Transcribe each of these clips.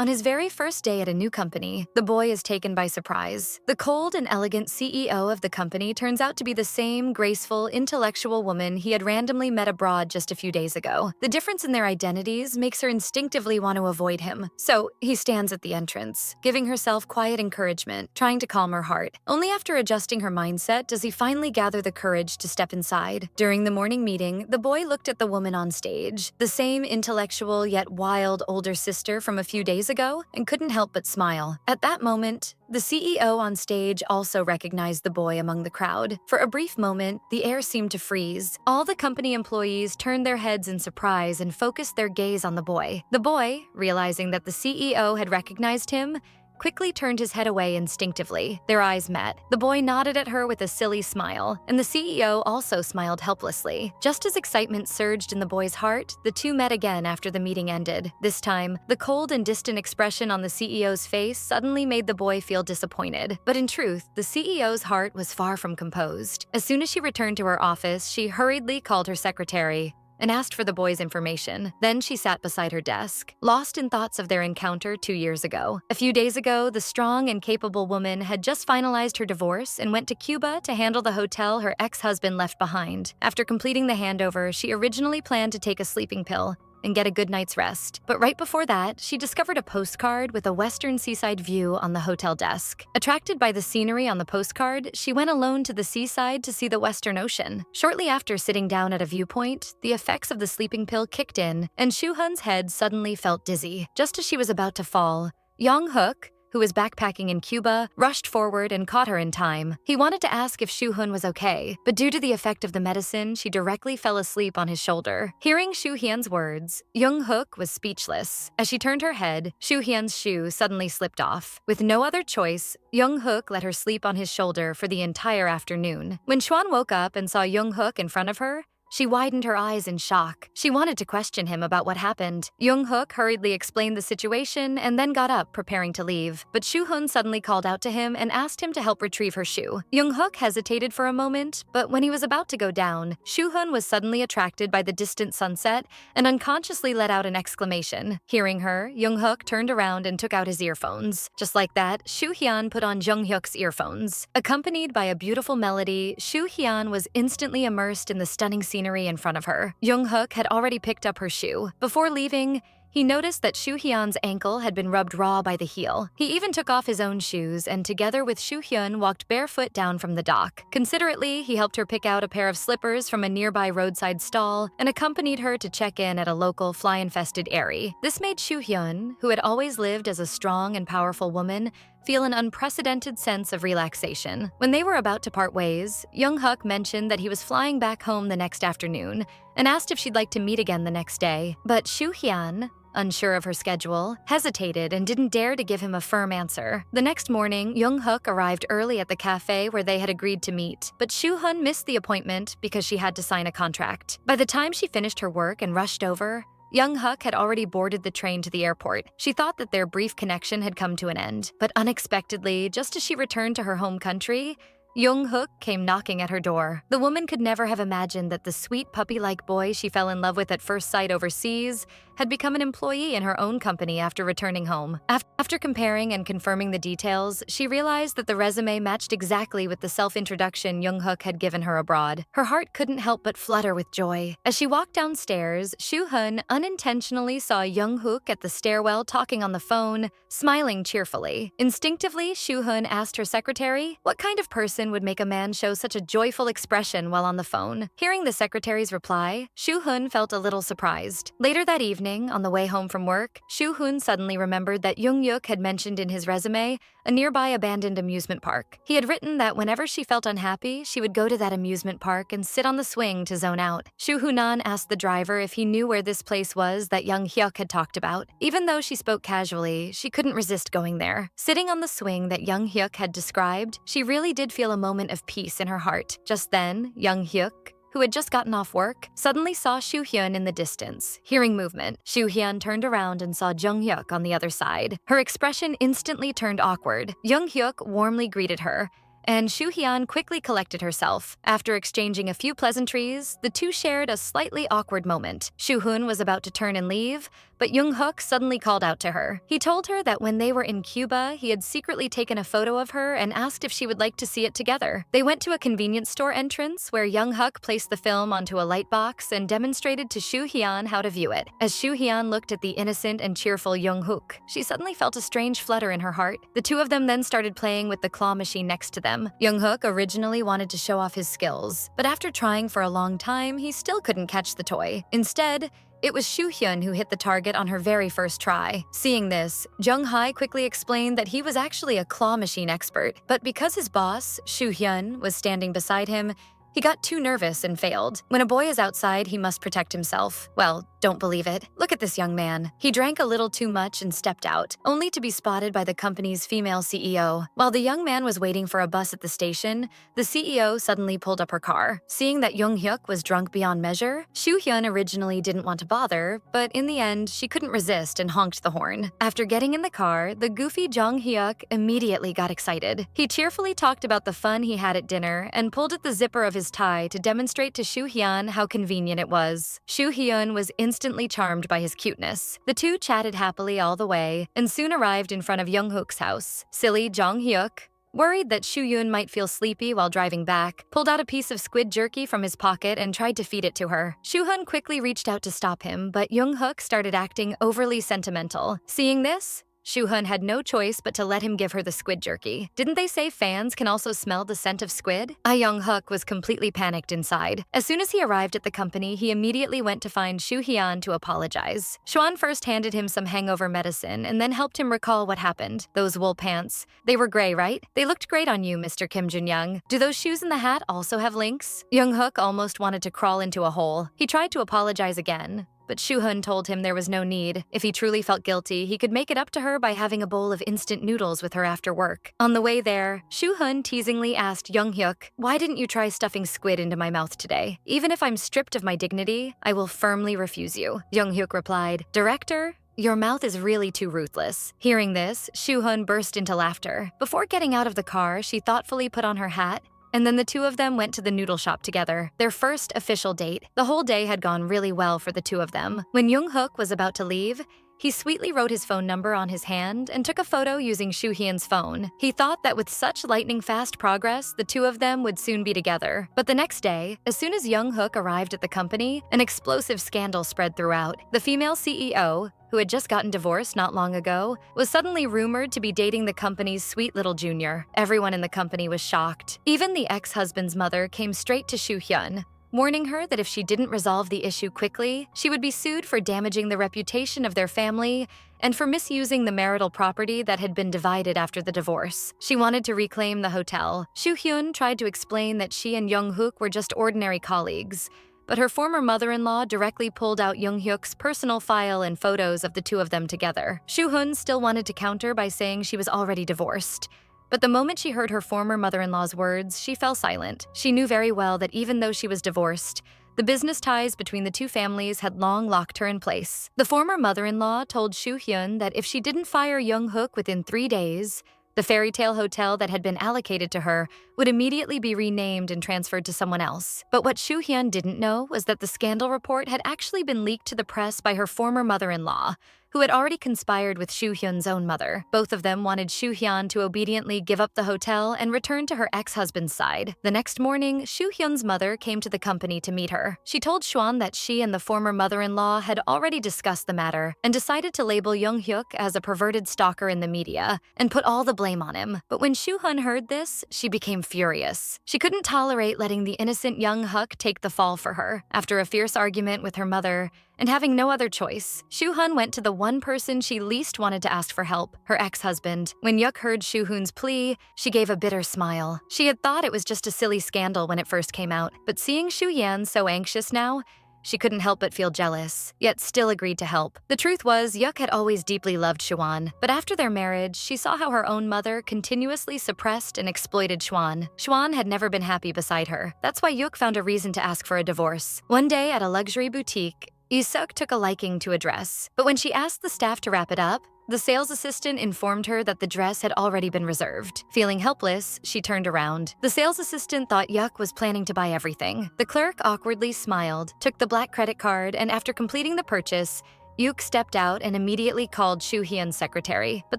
On his very first day at a new company, the boy is taken by surprise. The cold and elegant CEO of the company turns out to be the same graceful, intellectual woman he had randomly met abroad just a few days ago. The difference in their identities makes her instinctively want to avoid him, so he stands at the entrance, giving herself quiet encouragement, trying to calm her heart. Only after adjusting her mindset does he finally gather the courage to step inside. During the morning meeting, the boy looked at the woman on stage, the same intellectual yet wild older sister from a few days ago, and couldn't help but smile. At that moment, the CEO on stage also recognized the boy among the crowd. For a brief moment, the air seemed to freeze. All the company employees turned their heads in surprise and focused their gaze on the boy. The boy, realizing that the CEO had recognized him, quickly turned his head away instinctively. Their eyes met. The boy nodded at her with a silly smile, and the CEO also smiled helplessly. Just as excitement surged in the boy's heart, the two met again after the meeting ended. This time, the cold and distant expression on the CEO's face suddenly made the boy feel disappointed. But in truth, the CEO's heart was far from composed. As soon as she returned to her office, she hurriedly called her secretary and asked for the boy's information. Then she sat beside her desk, lost in thoughts of their encounter 2 years ago. A few days ago, the strong and capable woman had just finalized her divorce and went to Cuba to handle the hotel her ex-husband left behind. After completing the handover, she originally planned to take a sleeping pill and get a good night's rest. But right before that, she discovered a postcard with a western seaside view on the hotel desk. Attracted by the scenery on the postcard, she went alone to the seaside to see the Western Ocean. Shortly after sitting down at a viewpoint, the effects of the sleeping pill kicked in, and Soo-hun's head suddenly felt dizzy. Just as she was about to fall, Young-hook, who was backpacking in Cuba, rushed forward and caught her in time. He wanted to ask if Soo-hun was okay, but due to the effect of the medicine, she directly fell asleep on his shoulder. Hearing Soo-hyun's words, Young-hook was speechless. As she turned her head, Soo-hyun's shoe suddenly slipped off. With no other choice, Young-hook let her sleep on his shoulder for the entire afternoon. When Swan woke up and saw Young-hook in front of her, she widened her eyes in shock. She wanted to question him about what happened. Young-hook hurriedly explained the situation and then got up, preparing to leave. But Soo-hun suddenly called out to him and asked him to help retrieve her shoe. Young-hook hesitated for a moment, but when he was about to go down, Soo-hun was suddenly attracted by the distant sunset and unconsciously let out an exclamation. Hearing her, Young-hook turned around and took out his earphones. Just like that, Soo-hyun put on Young-hook's earphones. Accompanied by a beautiful melody, Soo-hyun was instantly immersed in the stunning scenery in front of her. Young-hook had already picked up her shoe. Before leaving, he noticed that Soo-hyun's ankle had been rubbed raw by the heel. He even took off his own shoes and together with Soo-hyun walked barefoot down from the dock. Considerately, he helped her pick out a pair of slippers from a nearby roadside stall and accompanied her to check in at a local fly-infested aerie. This made Soo-hyun, who had always lived as a strong and powerful woman, feel an unprecedented sense of relaxation. When they were about to part ways, Young-hook mentioned that he was flying back home the next afternoon and asked if she'd like to meet again the next day. But Soo-hyun, unsure of her schedule, hesitated and didn't dare to give him a firm answer. The next morning, Young-hook arrived early at the cafe where they had agreed to meet, but Soo-hun missed the appointment because she had to sign a contract. By the time she finished her work and rushed over, Young-hook had already boarded the train to the airport. She thought that their brief connection had come to an end, but unexpectedly, just as she returned to her home country, Young-hook came knocking at her door. The woman could never have imagined that the sweet puppy-like boy she fell in love with at first sight overseas had become an employee in her own company after returning home. After comparing and confirming the details, she realized that the resume matched exactly with the self-introduction Young-hook had given her abroad. Her heart couldn't help but flutter with joy. As she walked downstairs, Soo-hun unintentionally saw Young-hook at the stairwell talking on the phone, smiling cheerfully. Instinctively, Soo-hun asked her secretary, what kind of person would make a man show such a joyful expression while on the phone? Hearing the secretary's reply, Soo-hun felt a little surprised. Later that evening, on the way home from work, Soo-hun suddenly remembered that Young-hook had mentioned in his resume a nearby abandoned amusement park. He had written that whenever she felt unhappy, she would go to that amusement park and sit on the swing to zone out. Soo-hunan asked the driver if he knew where this place was that Young-hyuk had talked about. Even though she spoke casually, she couldn't resist going there. Sitting on the swing that Young-hyuk had described, she really did feel a moment of peace in her heart. Just then, Young-hyuk, who had just gotten off work, suddenly saw Soo-hyun in the distance. Hearing movement, Soo-hyun turned around and saw Jung-hyuk on the other side. Her expression instantly turned awkward. Jung-hyuk warmly greeted her, and Soo Hyun quickly collected herself. After exchanging a few pleasantries, the two shared a slightly awkward moment. Soo Hyun was about to turn and leave, but Jung Hook suddenly called out to her. He told her that when they were in Cuba, he had secretly taken a photo of her and asked if she would like to see it together. They went to a convenience store entrance where Jung Hook placed the film onto a light box and demonstrated to Soo Hyun how to view it. As Soo Hyun looked at the innocent and cheerful Jung Hook, she suddenly felt a strange flutter in her heart. The two of them then started playing with the claw machine next to them. Jung Hook originally wanted to show off his skills, but after trying for a long time, he still couldn't catch the toy. Instead, it was Soo Hyun who hit the target on her very first try. Seeing this, Jung Hae quickly explained that he was actually a claw machine expert, but because his boss, Soo Hyun, was standing beside him, he got too nervous and failed. When a boy is outside, he must protect himself. Well, don't believe it. Look at this young man. He drank a little too much and stepped out, only to be spotted by the company's female CEO. While the young man was waiting for a bus at the station, the CEO suddenly pulled up her car. Seeing that Jung Hyuk was drunk beyond measure, Soo Hyun originally didn't want to bother, but in the end, she couldn't resist and honked the horn. After getting in the car, the goofy Jung Hyuk immediately got excited. He cheerfully talked about the fun he had at dinner and pulled at the zipper of his tie to demonstrate to Soo Hyun how convenient it was. Soo Hyun was instantly charmed by his cuteness. The two chatted happily all the way and soon arrived in front of Jung Hook's house. Silly Jung Hyuk, worried that Soo Hyun might feel sleepy while driving back, pulled out a piece of squid jerky from his pocket and tried to feed it to her. Soo Hyun quickly reached out to stop him, but Jung Hook started acting overly sentimental. Seeing this, Soo Hyun had no choice but to let him give her the squid jerky. Didn't they say fans can also smell the scent of squid? Jung Hook was completely panicked inside. As soon as he arrived at the company, he immediately went to find Soo Hyun to apologize. Schwan first handed him some hangover medicine and then helped him recall what happened. Those wool pants. They were gray, right? They looked great on you, Mr. Kim Jun-young. Do those shoes in the hat also have links? Jung Hook almost wanted to crawl into a hole. He tried to apologize again, but Soo Hyun told him there was no need. If he truly felt guilty, he could make it up to her by having a bowl of instant noodles with her after work. On the way there, Soo Hyun teasingly asked Jung Hyuk, "Why didn't you try stuffing squid into my mouth today? Even if I'm stripped of my dignity, I will firmly refuse you." Jung Hyuk replied, "Director, your mouth is really too ruthless." Hearing this, Soo Hyun burst into laughter. Before getting out of the car, she thoughtfully put on her hat, and then the two of them went to the noodle shop together, their first official date. The whole day had gone really well for the two of them. When Jung Hook was about to leave, he sweetly wrote his phone number on his hand and took a photo using Soo Hyun's phone. He thought that with such lightning-fast progress, the two of them would soon be together. But the next day, as soon as Jung Hook arrived at the company, an explosive scandal spread throughout. The female CEO, who had just gotten divorced not long ago, was suddenly rumored to be dating the company's sweet little junior. Everyone in the company was shocked. Even the ex-husband's mother came straight to Soo Hyun, warning her that if she didn't resolve the issue quickly, she would be sued for damaging the reputation of their family and for misusing the marital property that had been divided after the divorce. She wanted to reclaim the hotel. Soo Hyun tried to explain that she and Jung Hook were just ordinary colleagues, but her former mother-in-law directly pulled out Jung Hyuk's personal file and photos of the two of them together. Soo Hyun still wanted to counter by saying she was already divorced. But the moment she heard her former mother-in-law's words, she fell silent. She knew very well that even though she was divorced, the business ties between the two families had long locked her in place. The former mother-in-law told Soo Hyun that if she didn't fire Jung Hook within 3 days, the fairy tale hotel that had been allocated to her would immediately be renamed and transferred to someone else. But what Soo Hyun didn't know was that the scandal report had actually been leaked to the press by her former mother-in-law, who had already conspired with Soo Hyun's own mother. Both of them wanted Soo Hyun to obediently give up the hotel and return to her ex-husband's side. The next morning, Soo Hyun's mother came to the company to meet her. She told Schwan that she and the former mother-in-law had already discussed the matter and decided to label Jung Hyuk as a perverted stalker in the media and put all the blame on him. But when Soo Hyun heard this, she became furious. She couldn't tolerate letting the innocent Jung Hook take the fall for her. After a fierce argument with her mother, and having no other choice, Soo Hyun went to the one person she least wanted to ask for help, her ex-husband. When Hyuk heard Soo Hyun's plea, she gave a bitter smile. She had thought it was just a silly scandal when it first came out, but seeing Soo Hyun so anxious now, she couldn't help but feel jealous, yet still agreed to help. The truth was, Hyuk had always deeply loved Schwan, but after their marriage, she saw how her own mother continuously suppressed and exploited Schwan. Schwan had never been happy beside her. That's why Hyuk found a reason to ask for a divorce. One day at a luxury boutique, Isuk took a liking to a dress, but when she asked the staff to wrap it up, The sales assistant informed her that the dress had already been reserved. Feeling helpless, she turned around. The sales assistant thought Yuk was planning to buy everything. The clerk awkwardly smiled, took the black credit card, and after completing the purchase, Yuk stepped out and immediately called Shu Hyun's secretary. But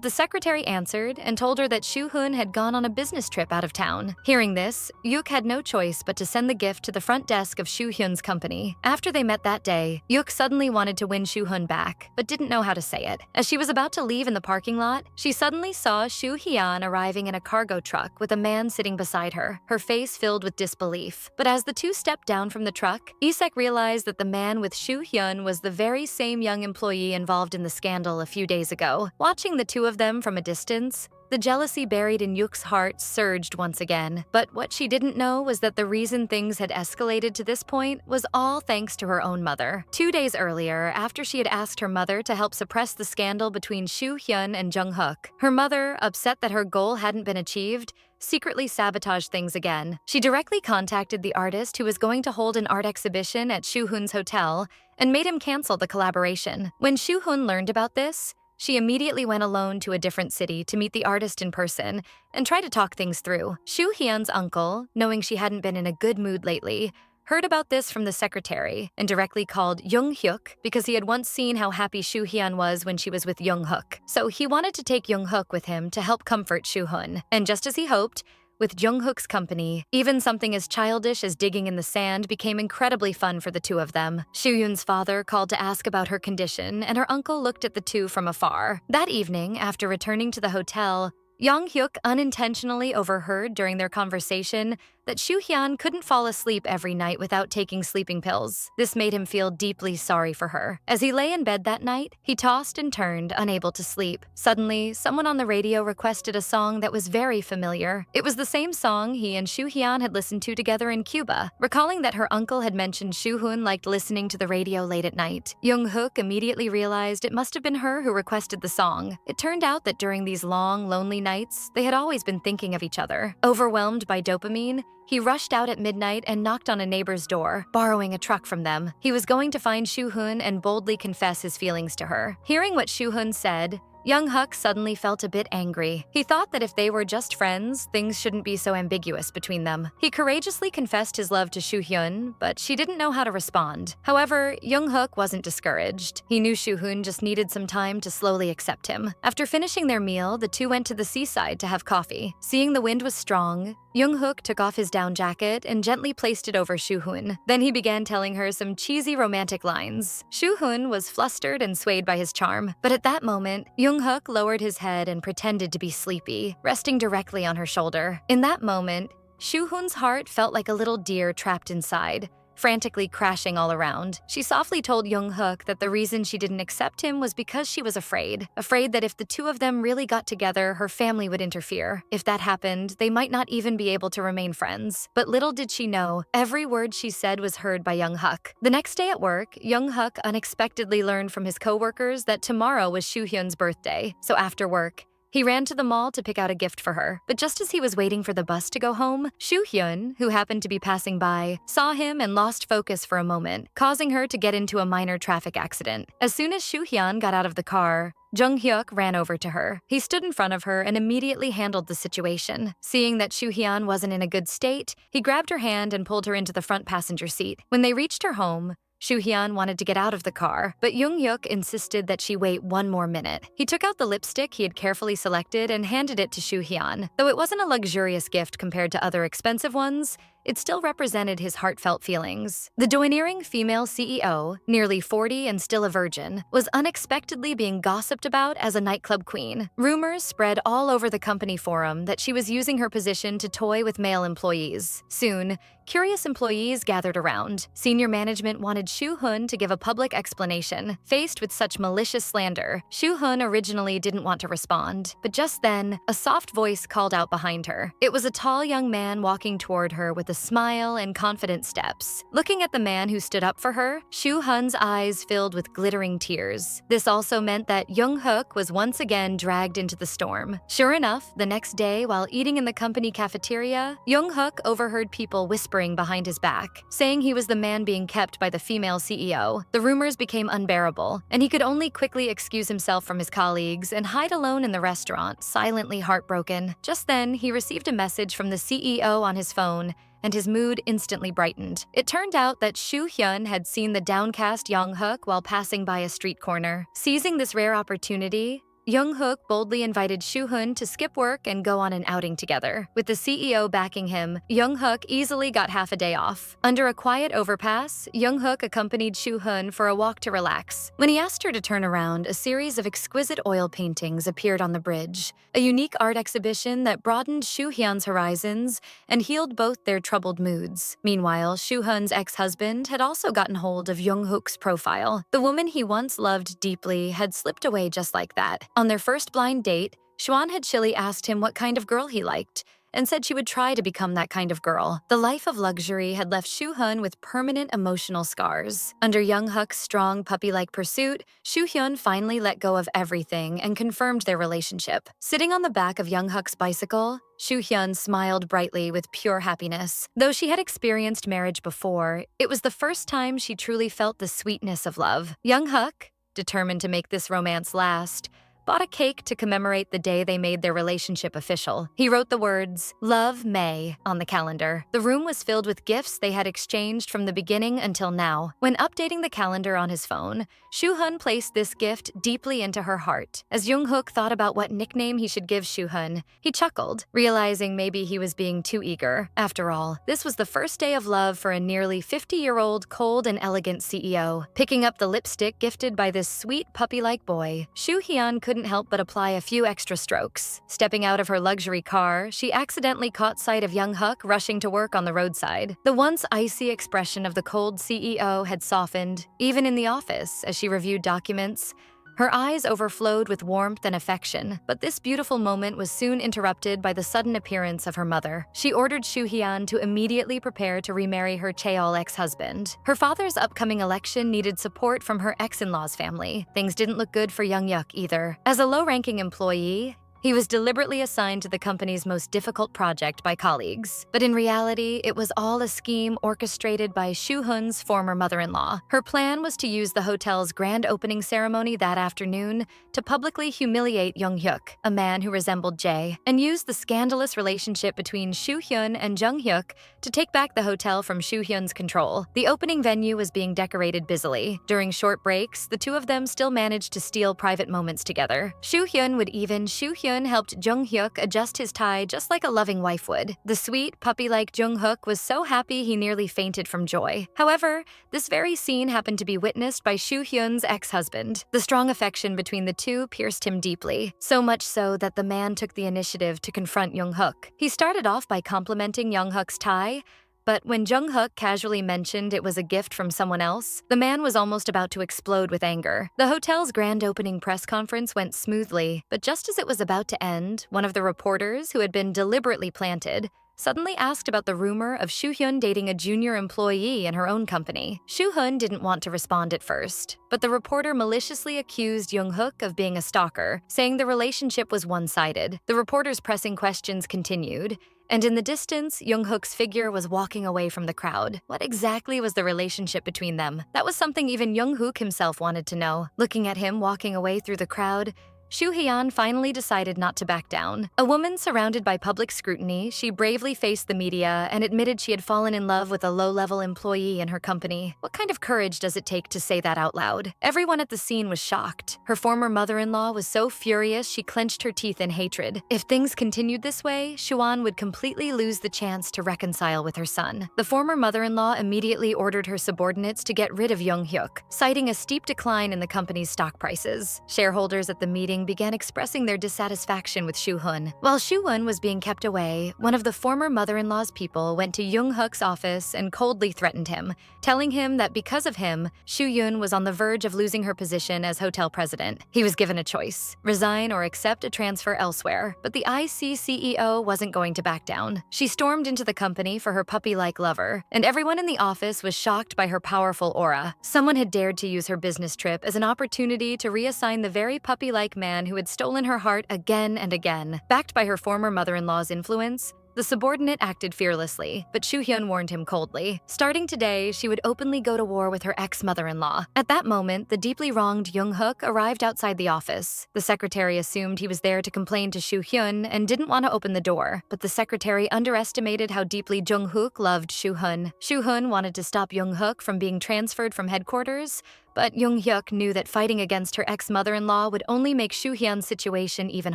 the secretary answered and told her that Shu Hyun had gone on a business trip out of town. Hearing this, Yuk had no choice but to send the gift to the front desk of Shu Hyun's company. After they met that day, Yuk suddenly wanted to win Shu Hyun back, but didn't know how to say it. As she was about to leave in the parking lot, she suddenly saw Shu Hyun arriving in a cargo truck with a man sitting beside her, her face filled with disbelief. But as the two stepped down from the truck, Isek realized that the man with Shu Hyun was the very same young employee involved in the scandal a few days ago. Watching the two of them from a distance, the jealousy buried in Yuk's heart surged once again. But what she didn't know was that the reason things had escalated to this point was all thanks to her own mother. 2 days earlier, after she had asked her mother to help suppress the scandal between Shu Hyun and Jung Hook, her mother, upset that her goal hadn't been achieved, secretly sabotaged things again. She directly contacted the artist who was going to hold an art exhibition at Shu Hyun's hotel and made him cancel the collaboration. When Shu Hyun learned about this, she immediately went alone to a different city to meet the artist in person and try to talk things through. Shu Hyun's uncle, knowing she hadn't been in a good mood lately, heard about this from the secretary and directly called Jung Hyuk because he had once seen how happy Shu Hyun was when she was with Jung Hook. So he wanted to take Jung Hook with him to help comfort Shu Hyun. And just as he hoped, with Jung Hook's company, even something as childish as digging in the sand became incredibly fun for the two of them. Shu Hyun's father called to ask about her condition, and her uncle looked at the two from afar. That evening, after returning to the hotel, Jung Hyuk unintentionally overheard during their conversation that Shu Hyun couldn't fall asleep every night without taking sleeping pills. This made him feel deeply sorry for her. As he lay in bed that night, he tossed and turned, unable to sleep. Suddenly, someone on the radio requested a song that was very familiar. It was the same song he and Shu Hyun had listened to together in Cuba. Recalling that her uncle had mentioned Shu Hyun liked listening to the radio late at night, Jung Hook immediately realized it must have been her who requested the song. It turned out that during these long, lonely nights, they had always been thinking of each other. Overwhelmed by dopamine, he rushed out at midnight and knocked on a neighbor's door, borrowing a truck from them. He was going to find Shu Hyun and boldly confess his feelings to her. Hearing what Shu Hyun said, Jung Hook suddenly felt a bit angry. He thought that if they were just friends, things shouldn't be so ambiguous between them. He courageously confessed his love to Shu Hyun, but she didn't know how to respond. However, Jung Hook wasn't discouraged. He knew Shu Hyun just needed some time to slowly accept him. After finishing their meal, the two went to the seaside to have coffee. Seeing the wind was strong, Jung Hook took off his down jacket and gently placed it over Shu Hyun. Then he began telling her some cheesy romantic lines. Shu Hyun was flustered and swayed by his charm, but at that moment, Jung Hook lowered his head and pretended to be sleepy, resting directly on her shoulder. In that moment, Shu Hyun's heart felt like a little deer trapped inside, frantically crashing all around. She softly told Jung Hook that the reason she didn't accept him was because she was afraid that if the two of them really got together, her family would interfere. If that happened, they might not even be able to remain friends. But little did she know, every word she said was heard by Jung Hook. The next day at work, Jung Hook unexpectedly learned from his coworkers that tomorrow was Shu Hyun's birthday. So after work, he ran to the mall to pick out a gift for her. But just as he was waiting for the bus to go home, Shu Hyun, who happened to be passing by, saw him and lost focus for a moment, causing her to get into a minor traffic accident. As soon as Shu Hyun got out of the car, Jung Hyuk ran over to her. He stood in front of her and immediately handled the situation. Seeing that Shu Hyun wasn't in a good state, he grabbed her hand and pulled her into the front passenger seat. When they reached her home, Shu Hyun wanted to get out of the car, but Jung Hyuk insisted that she wait one more minute. He took out the lipstick he had carefully selected and handed it to Shu Hyun. Though it wasn't a luxurious gift compared to other expensive ones, it still represented his heartfelt feelings. The domineering female CEO, nearly 40 and still a virgin, was unexpectedly being gossiped about as a nightclub queen. Rumors spread all over the company forum that she was using her position to toy with male employees. Soon, curious employees gathered around. Senior management wanted Shu Hyun to give a public explanation. Faced with such malicious slander, Shu Hyun originally didn't want to respond, but just then, a soft voice called out behind her. It was a tall young man walking toward her with with a smile and confident steps. Looking at the man who stood up for her, Soo-hun's eyes filled with glittering tears. This also meant that Young-hook was once again dragged into the storm. Sure enough, the next day, while eating in the company cafeteria, Young-hook overheard people whispering behind his back, saying he was the man being kept by the female CEO. The rumors became unbearable, and he could only quickly excuse himself from his colleagues and hide alone in the restaurant, silently heartbroken. Just then, he received a message from the CEO on his phone, and his mood instantly brightened. It turned out that Soo-hyun had seen the downcast Young-hook while passing by a street corner. Seizing this rare opportunity, Young-hook boldly invited Soo-hun to skip work and go on an outing together. With the CEO backing him, Young-hook easily got half a day off. Under a quiet overpass, Young-hook accompanied Soo-hun for a walk to relax. When he asked her to turn around, a series of exquisite oil paintings appeared on the bridge, a unique art exhibition that broadened Soo-hyun's horizons and healed both their troubled moods. Meanwhile, Soo-hun's ex-husband had also gotten hold of Young-hook's profile. The woman he once loved deeply had slipped away just like that. On their first blind date, Swan had chilly asked him what kind of girl he liked, and said she would try to become that kind of girl. The life of luxury had left Soo-hun with permanent emotional scars. Under Young-hook's strong puppy-like pursuit, Soo-hyun finally let go of everything and confirmed their relationship. Sitting on the back of Young-hook's bicycle, Soo-hyun smiled brightly with pure happiness. Though she had experienced marriage before, it was the first time she truly felt the sweetness of love. Young-hook, determined to make this romance last, bought a cake to commemorate the day they made their relationship official. He wrote the words, "Love, May," on the calendar. The room was filled with gifts they had exchanged from the beginning until now. When updating the calendar on his phone, Soo-hun placed this gift deeply into her heart. As Young-hook thought about what nickname he should give Soo-hun, he chuckled, realizing maybe he was being too eager. After all, this was the first day of love for a nearly 50-year-old cold and elegant CEO. Picking up the lipstick gifted by this sweet puppy-like boy, Soo-hyun couldn't help but apply a few extra strokes. Stepping out of her luxury car, she accidentally caught sight of Young-hook rushing to work on the roadside. The once icy expression of the cold CEO had softened, even in the office, as she reviewed documents. Her eyes overflowed with warmth and affection, but this beautiful moment was soon interrupted by the sudden appearance of her mother. She ordered Soo-hyun to immediately prepare to remarry her Cheol ex-husband. Her father's upcoming election needed support from her ex-in-law's family. Things didn't look good for Young-hyuk either. As a low-ranking employee, he was deliberately assigned to the company's most difficult project by colleagues. But in reality, it was all a scheme orchestrated by Soo-hun's former mother-in-law. Her plan was to use the hotel's grand opening ceremony that afternoon to publicly humiliate Young-hyuk, a man who resembled Jae, and use the scandalous relationship between Soo-hyun and Jung-hyuk to take back the hotel from Soo-hyun's control. The opening venue was being decorated busily. During short breaks, the two of them still managed to steal private moments together. Soo-hyun would even Soo-hyun helped Jung-hyuk adjust his tie just like a loving wife would. The sweet, puppy-like Jung-hyuk was so happy he nearly fainted from joy. However, this very scene happened to be witnessed by Soo-hyun's ex-husband. The strong affection between the two pierced him deeply, so much so that the man took the initiative to confront Jung-hyuk. He started off by complimenting Jung-hyuk's tie, but when Jung-hyuk casually mentioned it was a gift from someone else, the man was almost about to explode with anger. The hotel's grand opening press conference went smoothly, but just as it was about to end, one of the reporters, who had been deliberately planted, suddenly asked about the rumor of Soo-hyun dating a junior employee in her own company. Soo-hyun didn't want to respond at first, but the reporter maliciously accused Young-hyuk of being a stalker, saying the relationship was one-sided. The reporter's pressing questions continued, and in the distance, Young-hyuk's figure was walking away from the crowd. What exactly was the relationship between them? That was something even Young-hyuk himself wanted to know. Looking at him walking away through the crowd, Soo-hyun finally decided not to back down. A woman surrounded by public scrutiny, she bravely faced the media and admitted she had fallen in love with a low-level employee in her company. What kind of courage does it take to say that out loud? Everyone at the scene was shocked. Her former mother-in-law was so furious she clenched her teeth in hatred. If things continued this way, Soo-hyun would completely lose the chance to reconcile with her son. The former mother-in-law immediately ordered her subordinates to get rid of Young-hyuk, citing a steep decline in the company's stock prices. Shareholders at the meeting meeting began expressing their dissatisfaction with Soo-hoon. While Soo-hoon was being kept away, one of the former mother-in-law's people went to Young-hook's office and coldly threatened him, telling him that because of him, Soo-yoon was on the verge of losing her position as hotel president. He was given a choice: resign or accept a transfer elsewhere. But the IC CEO wasn't going to back down. She stormed into the company for her puppy-like lover, and everyone in the office was shocked by her powerful aura. Someone had dared to use her business trip as an opportunity to reassign the very puppy-like man who had stolen her heart again and again. Backed by her former mother-in-law's influence, the subordinate acted fearlessly, but Soo-hyun warned him coldly. Starting today, she would openly go to war with her ex-mother-in-law. At that moment, the deeply wronged Young-hook arrived outside the office. The secretary assumed he was there to complain to Soo-hyun and didn't want to open the door, but the secretary underestimated how deeply Jung-hook loved Soo-hyun. Soo-hyun wanted to stop Young-hook from being transferred from headquarters, but Young-hyuk knew that fighting against her ex-mother-in-law would only make Soo-hyun's situation even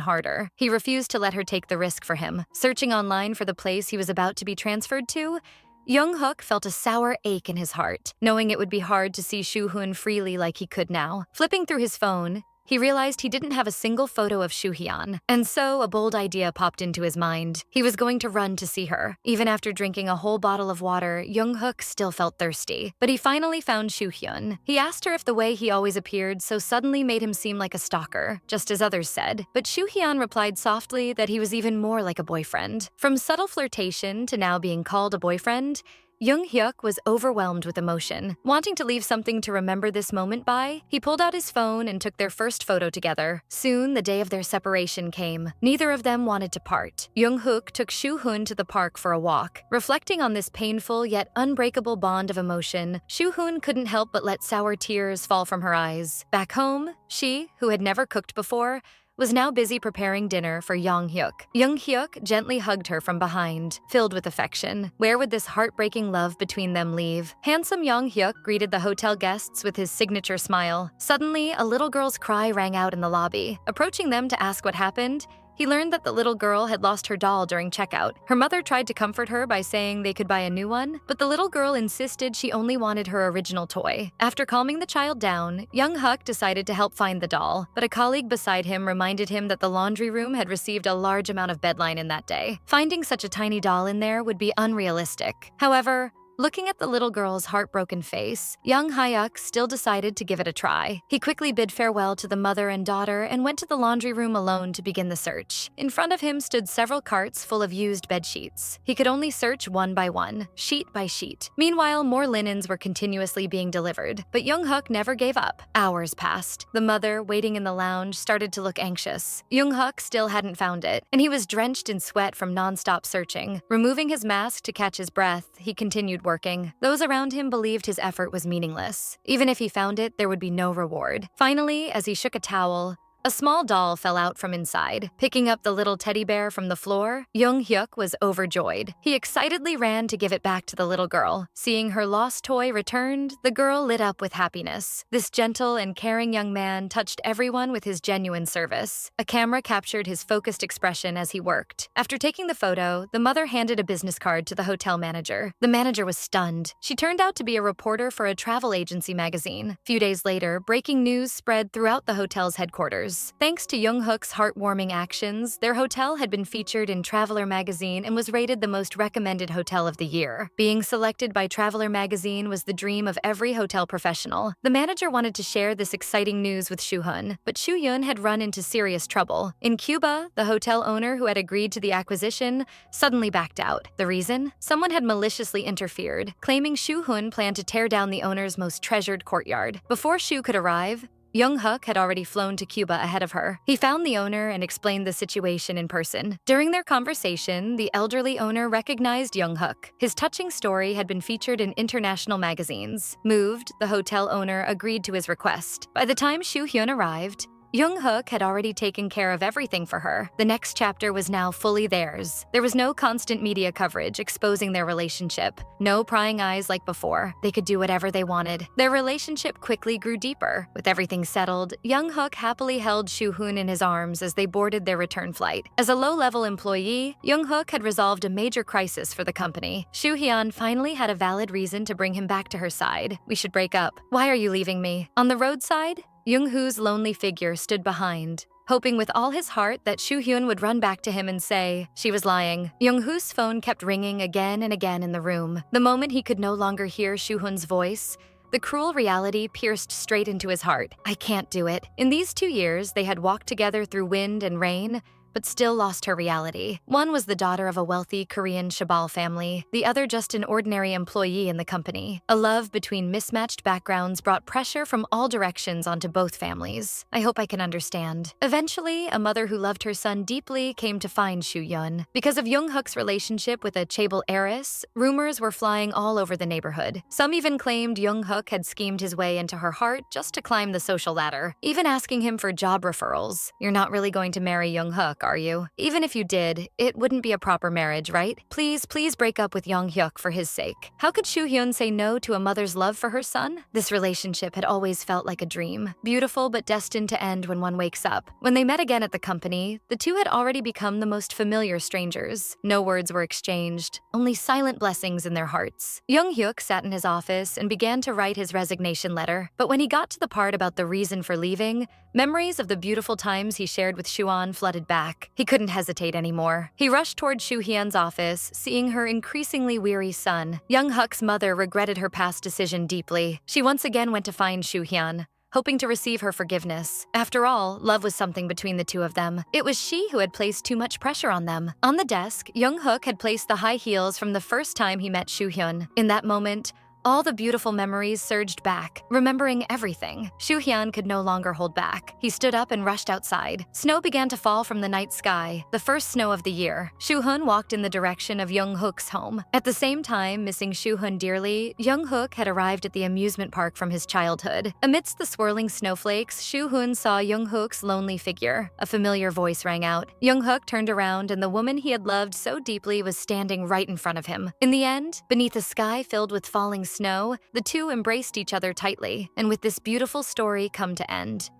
harder. He refused to let her take the risk for him. Searching online for the place he was about to be transferred to, Young-hook felt a sour ache in his heart, knowing it would be hard to see Soo-hyun freely like he could now. Flipping through his phone, he realized he didn't have a single photo of Soo-hyun, and so a bold idea popped into his mind. He was going to run to see her. Even after drinking a whole bottle of water, Young-hook still felt thirsty. But he finally found Soo-hyun. He asked her if the way he always appeared so suddenly made him seem like a stalker, just as others said. But Soo-hyun replied softly that he was even more like a boyfriend. From subtle flirtation to now being called a boyfriend, Young-hyuk was overwhelmed with emotion. Wanting to leave something to remember this moment by, he pulled out his phone and took their first photo together. Soon, the day of their separation came. Neither of them wanted to part. Young-hook took Soo-hyun to the park for a walk. Reflecting on this painful yet unbreakable bond of emotion, Soo-hyun couldn't help but let sour tears fall from her eyes. Back home, she, who had never cooked before, was now busy preparing dinner for Young-hyuk. Young-hyuk gently hugged her from behind, filled with affection. Where would this heartbreaking love between them leave? Handsome Young-hyuk greeted the hotel guests with his signature smile. Suddenly, a little girl's cry rang out in the lobby. Approaching them to ask what happened, he learned that the little girl had lost her doll during checkout. Her mother tried to comfort her by saying they could buy a new one, but the little girl insisted she only wanted her original toy. After calming the child down, Young-hook decided to help find the doll, but a colleague beside him reminded him that the laundry room had received a large amount of bedline that day. Finding such a tiny doll in there would be unrealistic. However, looking at the little girl's heartbroken face, Young-hyuk still decided to give it a try. He quickly bid farewell to the mother and daughter and went to the laundry room alone to begin the search. In front of him stood several carts full of used bedsheets. He could only search one by one, sheet by sheet. Meanwhile, more linens were continuously being delivered, but Young-hook never gave up. Hours passed. The mother, waiting in the lounge, started to look anxious. Young-hook still hadn't found it, and he was drenched in sweat from non-stop searching. Removing his mask to catch his breath, he continued working. Those around him believed his effort was meaningless. Even if he found it, there would be no reward. Finally, as he shook a towel, a small doll fell out from inside. Picking up the little teddy bear from the floor, Young-hyuk was overjoyed. He excitedly ran to give it back to the little girl. Seeing her lost toy returned, the girl lit up with happiness. This gentle and caring young man touched everyone with his genuine service. A camera captured his focused expression as he worked. After taking the photo, the mother handed a business card to the hotel manager. The manager was stunned. She turned out to be a reporter for a travel agency magazine. Few days later, breaking news spread throughout the hotel's headquarters. Thanks to Young-hook's heartwarming actions, their hotel had been featured in Traveler magazine and was rated the most recommended hotel of the year. Being selected by Traveler magazine was the dream of every hotel professional. The manager wanted to share this exciting news with Soo-hyun, but Soo-hyun had run into serious trouble. In Cuba, the hotel owner who had agreed to the acquisition suddenly backed out. The reason? Someone had maliciously interfered, claiming Soo-hyun planned to tear down the owner's most treasured courtyard. Before Soo could arrive, Young-hook had already flown to Cuba ahead of her. He found the owner and explained the situation in person. During their conversation, the elderly owner recognized Young-hook. His touching story had been featured in international magazines. Moved, the hotel owner agreed to his request. By the time Soo-hyun arrived, Young-hook had already taken care of everything for her. The next chapter was now fully theirs. There was no constant media coverage exposing their relationship. No prying eyes like before. They could do whatever they wanted. Their relationship quickly grew deeper. With everything settled, Young-hook happily held Soo-hyun in his arms as they boarded their return flight. As a low-level employee, Young-hook had resolved a major crisis for the company. Soo-hyun finally had a valid reason to bring him back to her side. "We should break up. Why are you leaving me?" On the roadside, Young-hoo's lonely figure stood behind, hoping with all his heart that Soo-hyun would run back to him and say she was lying. Young-hoo's phone kept ringing again and again in the room. The moment he could no longer hear Soo-hyun's voice, the cruel reality pierced straight into his heart. I can't do it. In these 2 years, they had walked together through wind and rain, but still lost her reality. One was the daughter of a wealthy Korean Shabal family, the other just an ordinary employee in the company. A love between mismatched backgrounds brought pressure from all directions onto both families. I hope I can understand. Eventually, a mother who loved her son deeply came to find Soo-hyun. Because of Young-hook's relationship with a chaebol heiress, rumors were flying all over the neighborhood. Some even claimed Young-hook had schemed his way into her heart just to climb the social ladder, even asking him for job referrals. You're not really going to marry Young-hook, are you? Even if you did, it wouldn't be a proper marriage, right? Please break up with Young-hyuk for his sake. How could Soo-hyun say no to a mother's love for her son? This relationship had always felt like a dream, beautiful but destined to end when one wakes up. When they met again at the company, the two had already become the most familiar strangers. No words were exchanged, only silent blessings in their hearts. Young-hyuk sat in his office and began to write his resignation letter, but when he got to the part about the reason for leaving, memories of the beautiful times he shared with Soo-hyun flooded back. He couldn't hesitate anymore. He rushed toward Soo-hyun's office, seeing her increasingly weary son. Young-hook's mother regretted her past decision deeply. She once again went to find Soo-hyun, hoping to receive her forgiveness. After all, love was something between the two of them. It was she who had placed too much pressure on them. On the desk, Young-hook had placed the high heels from the first time he met Soo-hyun. In that moment, all the beautiful memories surged back, remembering everything. Soo-hyun could no longer hold back. He stood up and rushed outside. Snow began to fall from the night sky, the first snow of the year. Soo-hyun walked in the direction of Young-hook's home. At the same time, missing Soo-hyun dearly, Young-hook had arrived at the amusement park from his childhood. Amidst the swirling snowflakes, Soo-hyun saw Young-hook's lonely figure. A familiar voice rang out. Young-hook turned around, and the woman he had loved so deeply was standing right in front of him. In the end, beneath a sky filled with falling snow, the two embraced each other tightly, and with this beautiful story come to end.